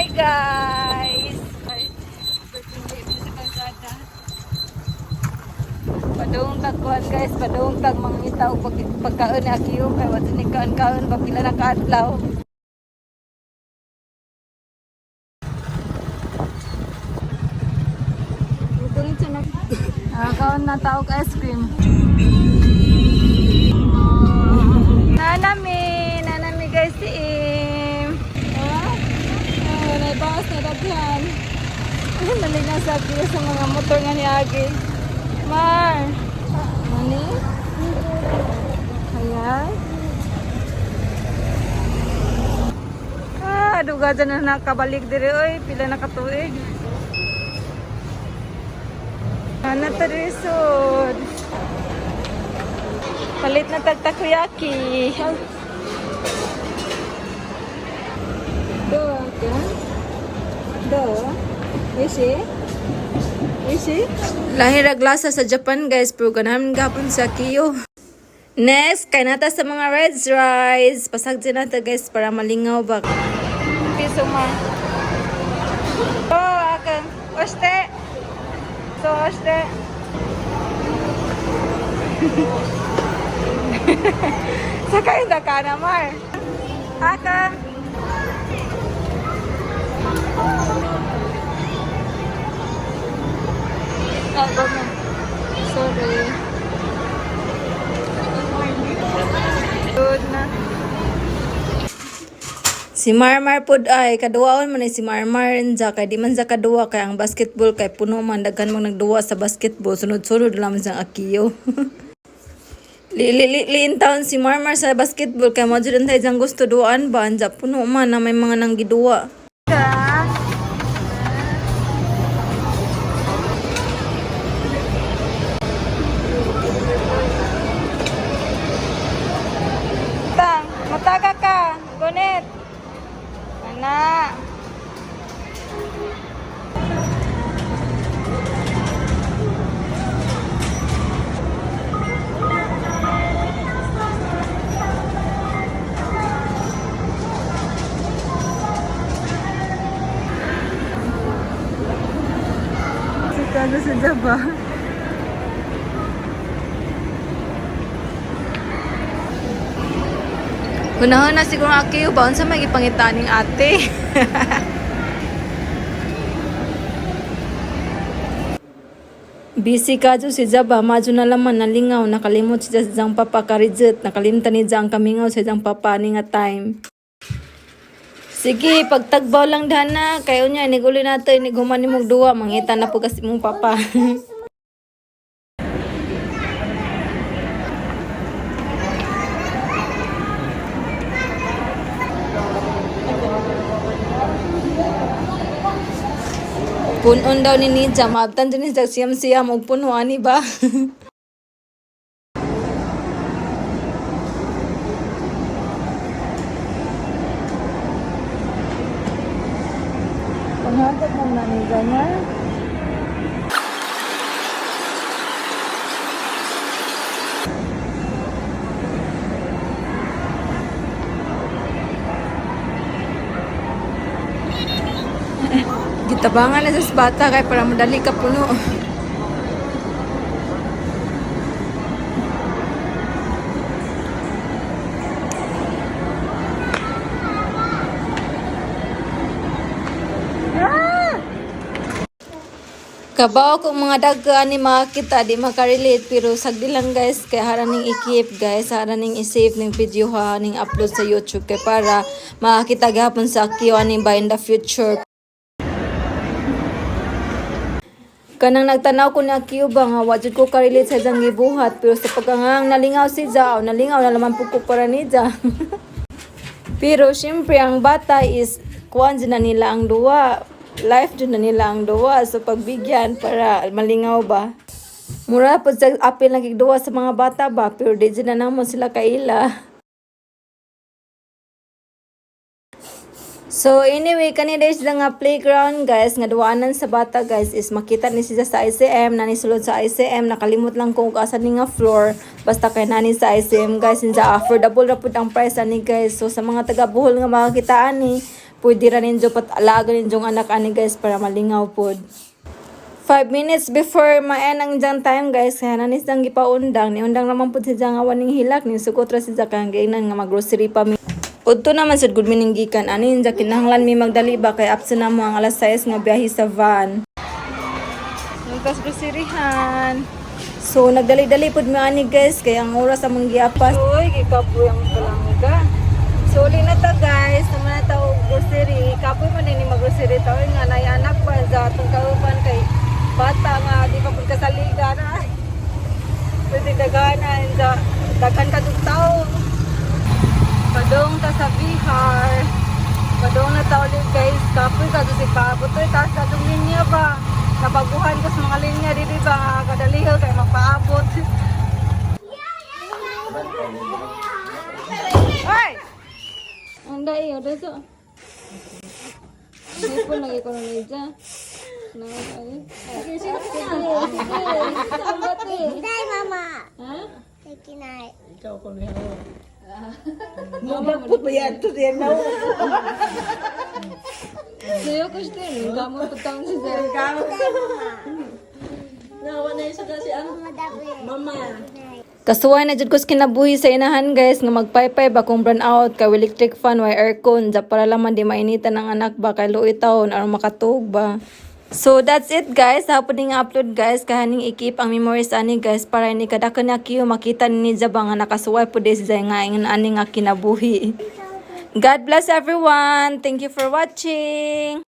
Hi guys! Ay, hindi sa kalsada. Padung tagkuhan guys, padung tag mangita o pagkaon na akiyo. Kaya wala ni kaon-kaon, papila na kaadlaw. Kaon na tao ka ice cream. Nanami guys si Im. Naibangas na daghan. Mali na sa akiyo sa mga motor nga ni Agi. Mar! Mani? Ayan. Duga dyan na nakabalik diri. Oy, pila na katuig. Ana tarisod. Palit na tagtakoyaki. Do, ka? Do? Ishi? Ishi? Lahirag lasa sa Japan guys, pero ganahan gapon sa Kiyo. Next, kay nata sa mga Reds rice. Pasagdyan nata guys para malingaw ba. Piso ma. Oh, akan. Oste. So, oste. Sakay na ka na, Mar. Akan. Sorry. Good na. Si Marmar pud ay kaduwaon man si Marmar nja kay di man sa kaduwa kay ang basketball kay puno man daghan mo nagduwa sa basketball sunod-sunod lang sa akiyo. Liin taon si Marmar sa basketball kay mo jud tay jang gusto duan ba anja puno man na may mga nang giduwa. Tang, mataga ka, gonet. Ana. Sikado sa Jaba. Unahon na siguro akiyo ba unsa may gipangitaning ate. Busy ka si Jaba, madyo na laman nalingaw, nakalimot siya sa jang papa karidjet, nakalimtan ni jang kamingaw sa jang papa ni nga time. Sige, pagtagbaw lang dana, kayo niya, niguloy natin, niguman ni mong duwa, mangita na po kasi mong papa. Punon daw ni Nidja, maabtan din ni siyam-siyam og punuan ni ba? Panghatag mo na ni ganyan. Gitabangan na sa bata kay para madali ka puno. Kabaw kung mga dagga ni makita di makarelate pero sagdi lang guys kay haraning i-keep guys, haraning i-save ning video ha ning upload sa YouTube kay para makakita gahapon sa akiyo ani ba in the future. Kanang nagtanaw ko ni akiyo ba nga wajud ko karelate sa jang gibuhat pero sa pagkangang nalingaw si Ja o nalingaw na laman pud ko para ni Ja. Pero syempre ang bata is kuan na nila ang duwa. Life dun na nila ang duwa so pagbigyan para malingaw ba. Mura po sa apil na kigduwa sa mga bata ba pero di na namon sila kaila. So anyway, kanina is nga playground guys, nga duwanan sa bata guys is makita ni siya sa ICM, nani sulod sa ICM, nakalimot lang kung asan ni nga floor, basta kay nani sa ICM guys, sinja affordable ra pud ang price ani guys. So sa mga taga Bohol nga makakita ani, pwede ra ninyo pat-alaga ninyo ang anak ani guys para malingaw pod. 5 minutes before ma-end ang dyan time guys, kaya nanis dang gipaundang, niundang naman po si dyan nga waning hilak, ni sukot ra si dyan kang gainan nga mag-grocery pa mi. Udto naman sad good mininggikan, anin dyan kinahanglan mi magdali ba, kay absent na mo ang alas 6 nga biyahe sa van. Nagkas groceryhan. So nagdali-dali pod mi ani guys, kaya ang oras among giapas. Uy, gikapoy ang palangga. So uli na ta guys, naman na ta og grocery, kapoy man ni mag-grocery ta, nga nay anak pa sa atong kauban kay bata nga di pa pud kasaligan ay pwede daganan sa daghan ka tao. Padong ta sa Bihar, padong na ta ulit guys, kapoy ka si pabutoy ta sa atong linya ba, nabaguhan ko sa mga linya dili ba kadaliho kay magpaabot. Ay, anda iyo daso hindi po lagi ko na dyan. Kinay, mama. Ha? Say kinay. Magdapot ba yan? Ito siya na. Sayo ko siya rin. Gamot ko taon si Sir. Nawa na isa kasi ang mama. Kasuway na jud ko sa kinabuhi sa inahan guys nga magpaypay ba kung burn out kay electric fan way aircon ja para laman di mainitan ang anak ba kay luoy taon aron makatug ba. So that's it guys. Hapon ding upload guys kahaning ikip ang memories ani guys para ni kada kana kiyo makita ni Jaba nga nakasuway pud des nga ani nga kinabuhi. God bless everyone. Thank you for watching.